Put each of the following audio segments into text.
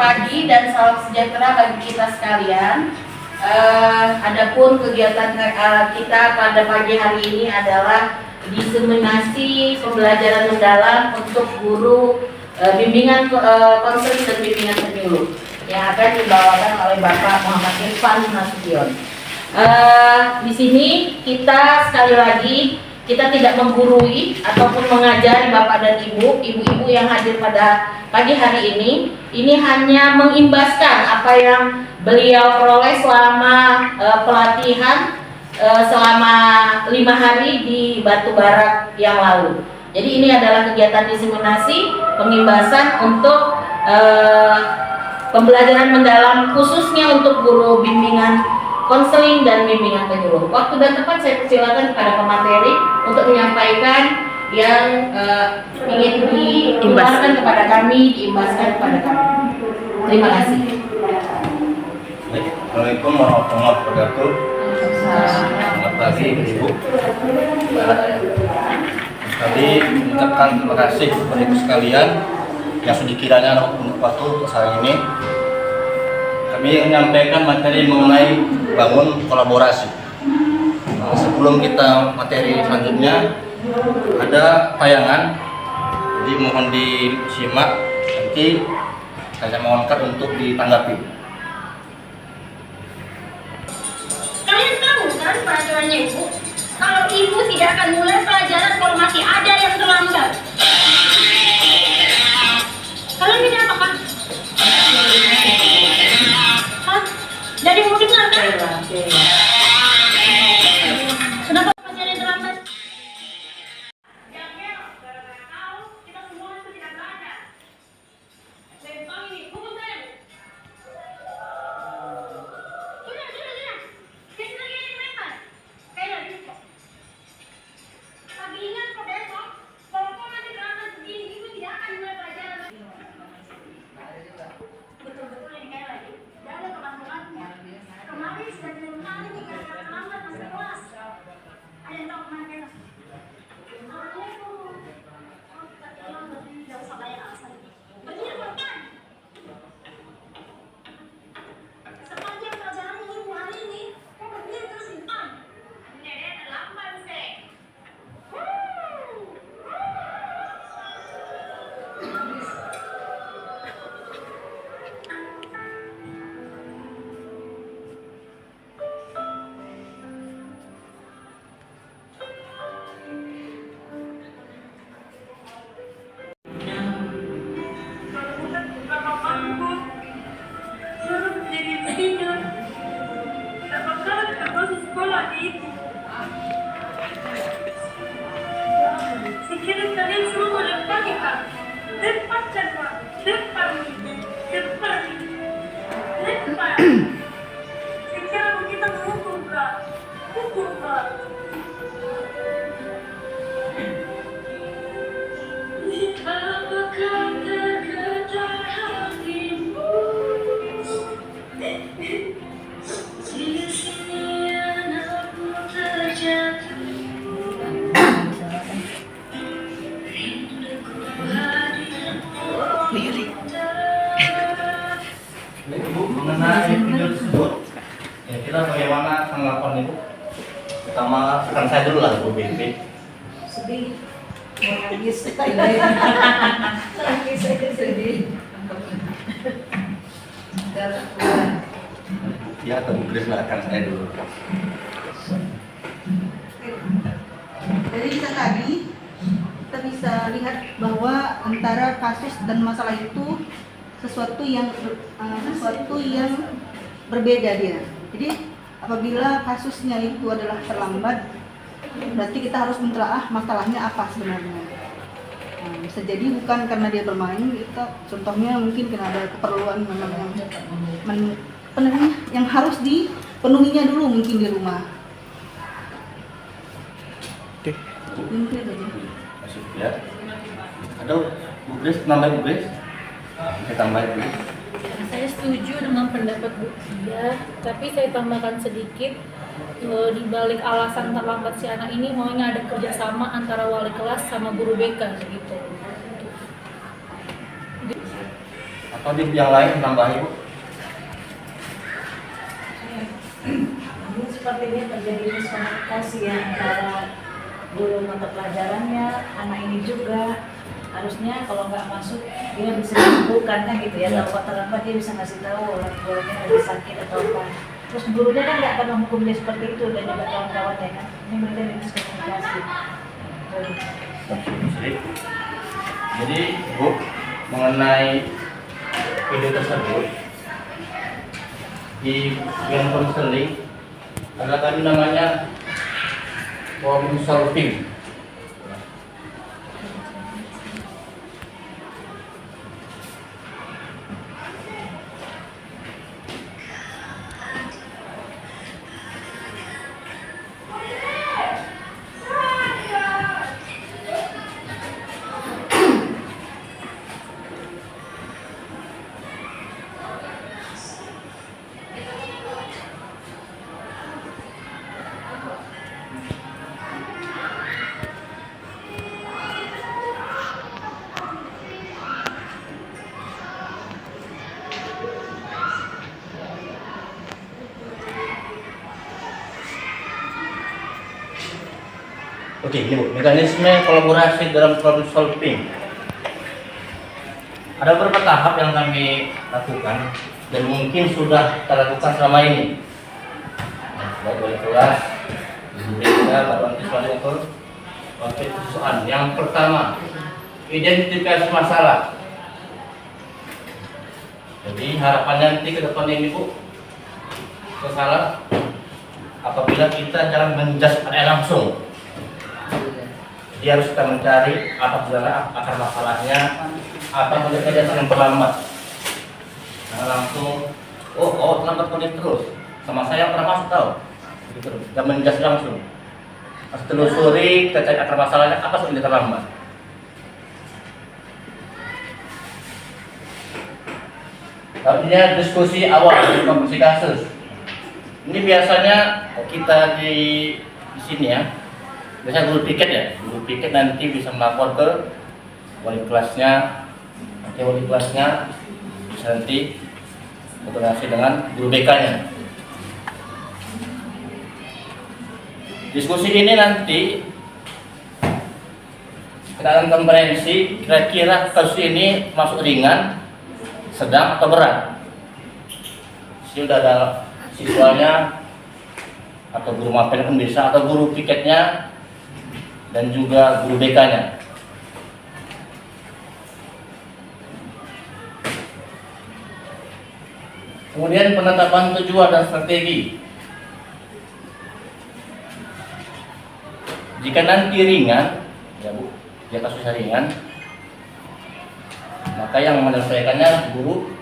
pagi dan salam sejahtera bagi kita sekalian. Adapun kegiatan kita pada pagi hari ini adalah diseminasi pembelajaran mendalam untuk guru bimbingan konseling dan bimbingan penyuluh yang akan dibawakan oleh Bapak Muhammad Irfan Nasution. Di sini kita sekali lagi kita tidak menggurui ataupun mengajari Bapak dan Ibu-ibu yang hadir pada pagi hari ini hanya mengimbaskan apa yang beliau peroleh selama pelatihan selama 5 hari di Batu Barak yang lalu. Jadi ini adalah kegiatan diseminasi pengimbasan untuk pembelajaran mendalam khususnya untuk guru bimbingan konseling dan bimbingan penyuluh. Waktu dan tempat saya persilakan kepada pemateri untuk menyampaikan yang ingin diimbaskan kepada kami, diimbaskan kepada kami. Terima kasih. Assalamualaikum warahmatullahi wabarakatuh. Selamat pagi Ibu. Tadi mengucapkan terima kasih kepada Ibu sekalian yang sudah kiranya waktu untuk saya ini. Kami menyampaikan materi mengenai bangun kolaborasi. Sebelum kita materi selanjutnya ada tayangan, jadi mohon disimak, nanti saya mohonkan untuk ditanggapi. Kalian tahu kan peraturannya Ibu? Kalau Ibu tidak akan mulai pelajaran kalau masih ada yang terlambat. Kalian ini apa kan? Hah? Jadi mau dengar kan? Kenapa masih ada yang terlambat? Jangan, gara-gara kau, kita semua itu tidak belajar. Lempang ini, hukum saya. Sudah. Kasih lagi yang lempar. Kayak lagi. Tapi ingat kok besok, kalau kau nanti terlambat begini, Ibu tidak akan mulai pelajaran. Betul-betul ini kayak lagi. Tidak ada kelambatannya. Kemarin sudah 5 kali nih gara-gara terlambat masuk kelas. Ada yang tahu kemana kayak? Assalamualaikum. Oh, tidak terlambat. Tidak usah bayar alasan. Begini bukan? Sepanjang pelajaran Ibu hari ini, kok begini terus Intan? Nenek terlambat sih. Kalau bukan beberapa mangkuk, suruh menjadi tidur. Tak bakalan masuk sekolah di Ibu. Sekiranya kalian semua boleh pakai Pak. Lepaskan Pak. Lepas. Sekarang kita menghukum Pak. Hukum Pak. Apakah tergetar hatimu? Di sini anakku terjatuh. Rinduku hadirmu. Ibu mengenai video tersebut, kira-kira bagaimana tanggapan Ibu? Pertama, akan saya dulu lah Bu Binti. Sedih. Mau nangis. Nangis aja sedih. Ya, atau Bu Grace akan saya dulu. Dari kita tadi kita bisa lihat bahwa antara kasus dan masalah itu sesuatu yang berbeda dia. Jadi apabila kasusnya itu adalah terlambat, berarti kita harus mentelaah masalahnya apa sebenarnya. Bisa jadi bukan karena dia bermain, kita contohnya mungkin karena ada keperluan yang harus dipenuhinya dulu mungkin di rumah. Oke. Masuk ya. Ada Bu Grace, nambah Bu Grace? Saya tambah Bu. Saya setuju dengan pendapat Bu Tia, tapi saya tambahkan sedikit di balik alasan terlambat si anak ini maunya ada kerjasama antara wali kelas sama guru BK gitu. Atau di yang lain tambah Ibu? Ini sepertinya terjadi miskomunikasi ya antara guru mata pelajarannya, anak ini juga harusnya kalau nggak masuk dia bisa dibuka kan gitu ya, kalau terlambat dia bisa ngasih tahu orang tuanya lagi sakit atau apa. Terus gurunya kan nggak akan menghukum dia seperti itu dan juga kawan-kawannya kan. Ini berarti ada miskomunikasi. Jadi Bu, mengenai video tersebut di yang konseling ada kami namanya problem solving. Oke, ini Bu, mekanisme kolaborasi dalam problem solving. Ada beberapa tahap yang kami lakukan dan mungkin sudah kita lakukan selama ini. Baik oleh kelas, kita baru nanti selanjutnya oke, soal yang pertama, identifikasi masalah. Jadi harapannya nanti ke depan ini Bu, masalah apabila kita jangan menjudge langsung. Dia harus kita mencari apa sebenarnya akar masalahnya, apa yang terjadi yang terlambat. Nah, langsung, terlambat kondisi terus. Sama saya pernah masuk tahu, gitu. Dan menjelaskan langsung. Pas telusuri, kita cari akar masalahnya, apa yang terlambat. Artinya diskusi awal, diskusi kasus. Ini biasanya kita di sini ya. Biasanya guru piket nanti bisa melapor ke wali kelasnya, nanti wali kelasnya bisa nanti berkoordinasi dengan guru BK-nya. Diskusi ini nanti kita akan komprehensi kira-kira kasus ini masuk ringan, sedang atau berat. Sudah ada siswanya atau guru mapel pun bisa, atau guru piketnya dan juga guru BK-nya. Kemudian penetapan tujuan dan strategi. Jika nanti ringan, ya Bu, jika kasusnya ringan, maka yang menyelesaikannya guru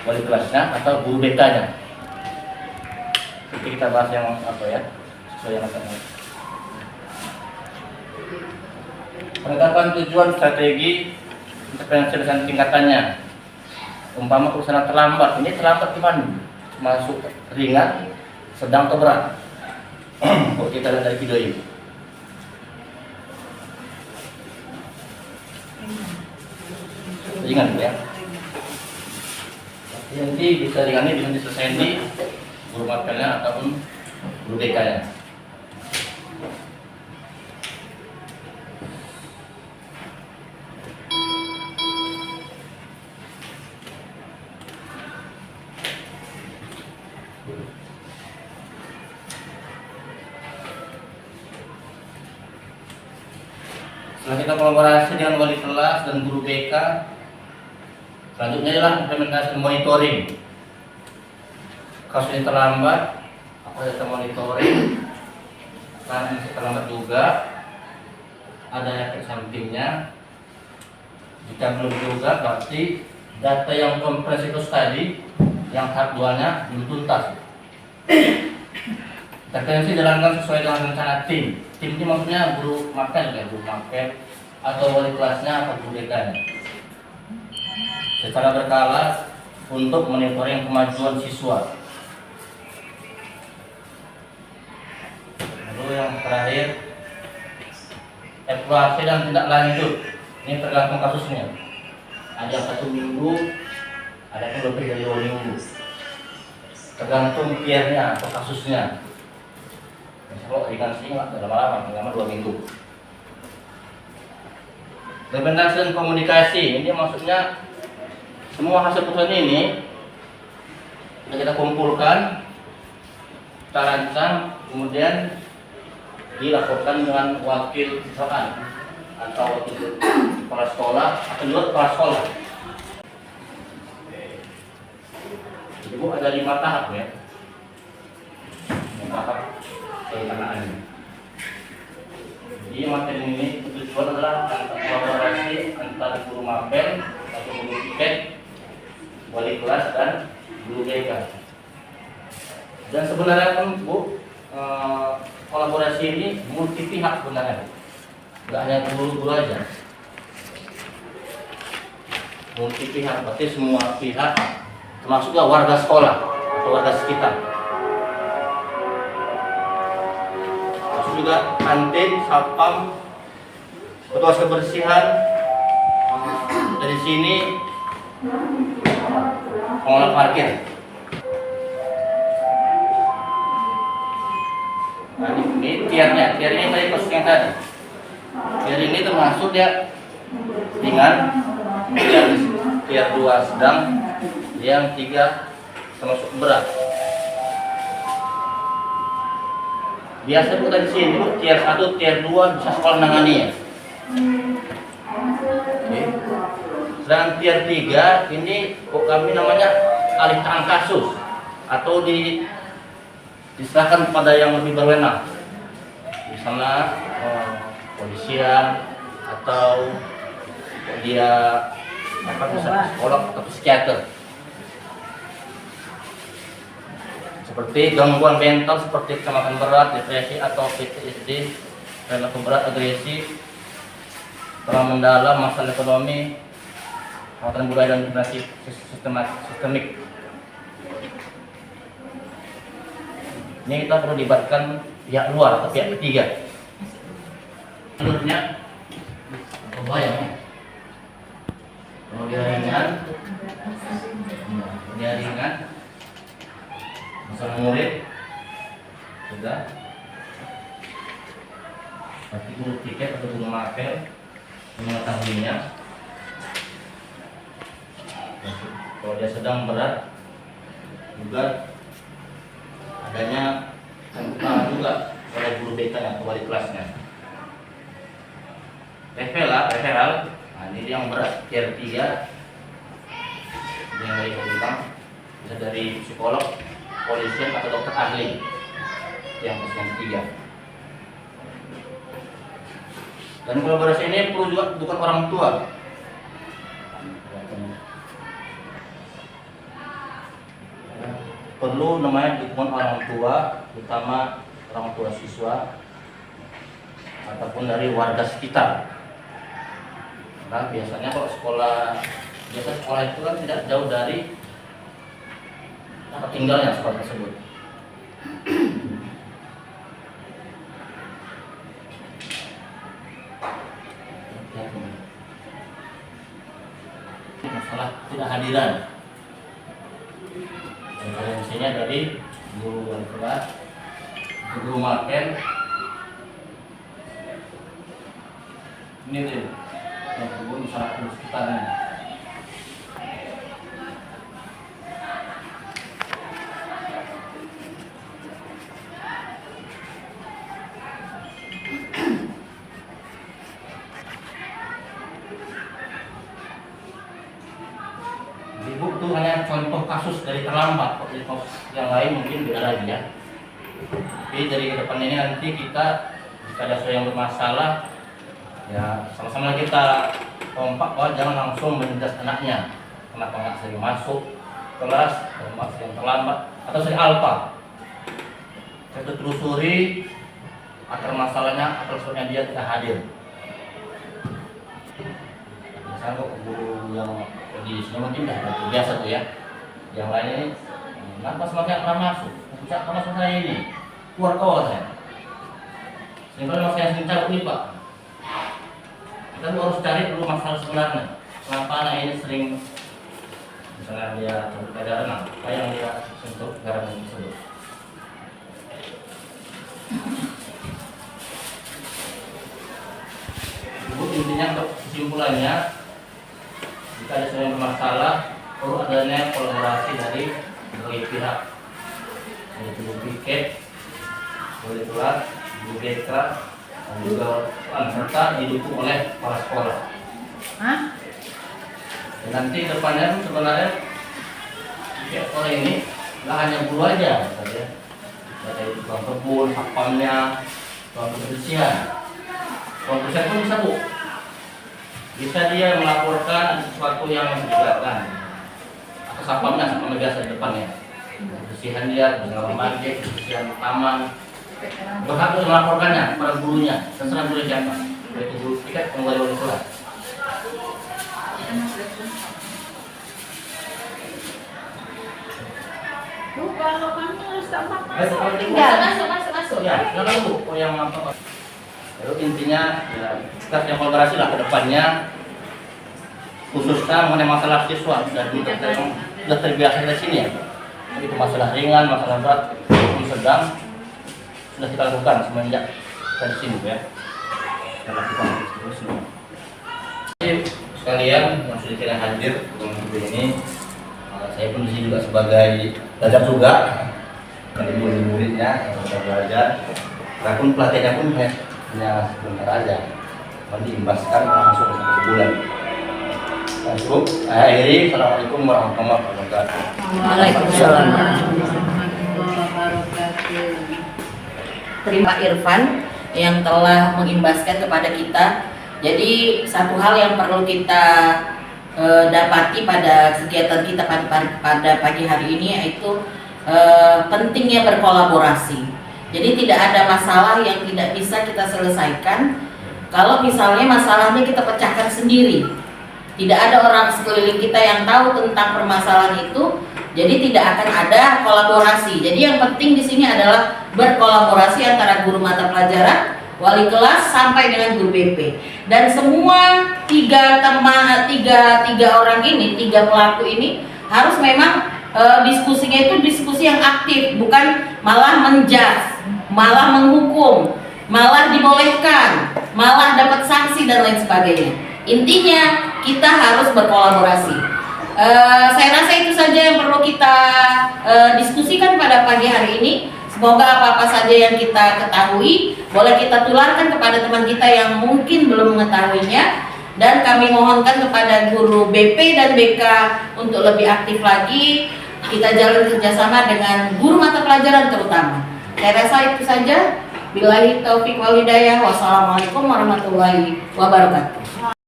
wali kelasnya atau guru BK-nya. Nanti kita bahas yang apa ya, sesuai yang akan. Penetapan tujuan strategi intervensi dan tingkatannya. Umpama urusan terlambat, ini terlambat gimana? Masuk ringan, sedang atau berat? Kalau kita lihat dari video ini. Ringan ya. Nanti bisa ringan ini bisa diselesaikan di guru mapelnya ataupun guru BK-nya. Setelah kita kolaborasi dengan wali kelas dan guru BK, selanjutnya adalah implementasi monitoring. Kasus ini terlambat, apa kita monitoring? Karena masih terlambat juga, ada efek sampingnya. Jika belum juga, berarti data yang komprehensif tadi, yang tahap 2-nya belum tuntas. Intervensi dijalankan sesuai dengan rencana tim. Tim ini maksudnya guru mapel ya, guru mapel atau wali kelasnya atau guru BK-nya. Secara berkala untuk monitoring kemajuan siswa. Lalu yang terakhir, evaluasi dan tindak lanjut. Ini tergantung kasusnya. ada yang 1 minggu, ada yang lebih dari 2 minggu. Tergantung tiernya atau kasusnya. Kalau ringan sih nggak lama-lama 2 minggu. Implementasi dan komunikasi ini maksudnya semua hasil putusan ini kita kumpulkan, kita rancang, kemudian dilaporkan dengan wakil misalkan atau wakil kepala sekolah atau juga kepala sekolah. Jadi Bu ada 5 tahap ya. 5 tahap pelaksanaannya. Jadi materi ini tujuan adalah kolaborasi antara guru mapel atau guru piket, wali kelas dan guru BK. Dan sebenarnya kan Bu, kolaborasi ini multi pihak sebenarnya, nggak hanya guru-guru aja. Multi pihak, berarti semua pihak, termasuk juga warga sekolah atau warga sekitar. Termasuk juga kantin, satpam, petugas kebersihan, dari sini pengelola parkir. Nah, ini tiernya, tier ini tadi kasus yang tadi. Tier ini termasuk dia ringan, tier 2 sedang, yang 3 termasuk berat. Biasa Bu tadi sini Bu, tier 1, tier 2 bisa sekolah menangani ya. Dan tier 3 ini kami namanya alih tangan kasus atau diserahkan kepada yang lebih berwenang, misalnya polisian atau dia misalnya psikolog atau psikiater. Seperti gangguan mental seperti kecemasan berat, depresi atau PTSD, perilaku berat, agresi, trauma mendalam, masalah ekonomi, hambatan budaya dan generasi sistemik. Ini kita perlu libatkan pihak luar atau pihak ketiga. Menurutnya ya. Kalau dia ringan, masalah murid sudah. Berarti guru tiket atau guru mapel mengetahuinya. Kalau dia sedang berat juga adanya tanggung juga oleh guru BK atau wali kelasnya. Referral, nah ini yang berat tier 3, yang dari bilang bisa dari psikolog, polisian atau dokter ahli, yang ketiga. Dan kolaborasi ini perlu juga bukan orang tua. Perlu namanya dukungan orang tua, terutama orang tua siswa ataupun dari warga sekitar. Nah, biasanya kalau sekolah itu kan tidak jauh dari tempat tinggalnya sekolah tersebut. Masalah tidak hadiran. Referensinya dari guru wali kelas, guru mapel. Ini tuh yang guru masyarakat sekitarnya. Ibu itu hanya contoh kasus dari terlambat, dari kasus yang lain mungkin beda lagi ya. Tapi dari kedepan ini nanti kita jika ada sesuatu yang bermasalah, ya sama-sama kita kompak bahwa jangan langsung menindas anaknya. Kenapa nggak sering masuk kelas, kenapa sering terlambat atau sering alpa. Kita telusuri akar masalahnya, akar masalahnya dia tidak hadir. Misalnya kok guru yang di sini mungkin dah biasa tuh ya. Yang lain ini, kenapa semakin pernah masuk? Bisa masuk saya ini, keluar kawal saya. Sehingga masalah yang sering cabut nih Pak. Kita harus cari dulu masalah sebenarnya. kenapa anak ini sering misalnya dia untuk pelajaran apa yang dia sentuh garam tersebut. Ibu, intinya untuk kesimpulannya, jika ada sesuatu yang bermasalah, perlu adanya kolaborasi dari berbagai pihak, yaitu Bu Piket, boleh tular, Bu BK, dan juga serta didukung oleh kepala sekolah. Dan nanti depannya sebenarnya pihak sekolah ini nggak hanya guru aja, ya. Ada tukang kebun, satpamnya, tukang kebersihan. Tukang kebersihan pun bisa Bu. Bisa dia melaporkan ada sesuatu yang mencurigakan. Atau satpamnya, satpam biasa di depannya. Kebersihan dia, kebersihan mandi, kebersihan taman. Berhak untuk melaporkannya kepada gurunya, terserah guru siapa. Yaitu guru piket pengelola wali kelas. Bu, kalau kami harus tampak masuk. Ya, silakan Bu. Oh, yang apa? Lalu intinya ya, kita yang kolaborasi lah ke depannya, khususnya mengenai masalah siswa sudah terbiasa di sini ya. Jadi masalah ringan, masalah berat, maupun sedang sudah kita lakukan semenjak dari sini ya. Kita lakukan terus. Sekalian yang sudah kita hadir di ini, saya pun di sini juga sebagai belajar juga dari murid-muridnya yang sudah belajar. Saya pun pelatihannya pun hanya sebentar aja, nanti imbaskan langsung ke bulan. Cukup. Akhiri, assalamualaikum warahmatullahi wabarakatuh. Waalaikumsalam warahmatullahi wabarakatuh. Terima Irfan yang telah mengimbaskan kepada kita. Jadi satu hal yang perlu kita dapati pada kegiatan kita pada pagi hari ini yaitu pentingnya berkolaborasi. Jadi tidak ada masalah yang tidak bisa kita selesaikan kalau misalnya masalahnya kita pecahkan sendiri. Tidak ada orang sekeliling kita yang tahu tentang permasalahan itu, jadi tidak akan ada kolaborasi. Jadi yang penting di sini adalah berkolaborasi antara guru mata pelajaran, wali kelas sampai dengan guru BP. Dan semua tiga orang ini, tiga pelaku ini harus memang diskusinya itu diskusi yang aktif, bukan malah menjudge, malah menghukum, malah dibolehkan, malah dapat sanksi dan lain sebagainya. Intinya kita harus berkolaborasi. Saya rasa itu saja yang perlu kita diskusikan pada pagi hari ini. Semoga apa-apa saja yang kita ketahui boleh kita tularkan kepada teman kita yang mungkin belum mengetahuinya. Dan kami mohonkan kepada guru BP dan BK untuk lebih aktif lagi. Kita jalin kerjasama dengan guru mata pelajaran terutama. Saya rasa itu saja. Billahi taufiq wal hidayah. Wassalamualaikum warahmatullahi wabarakatuh.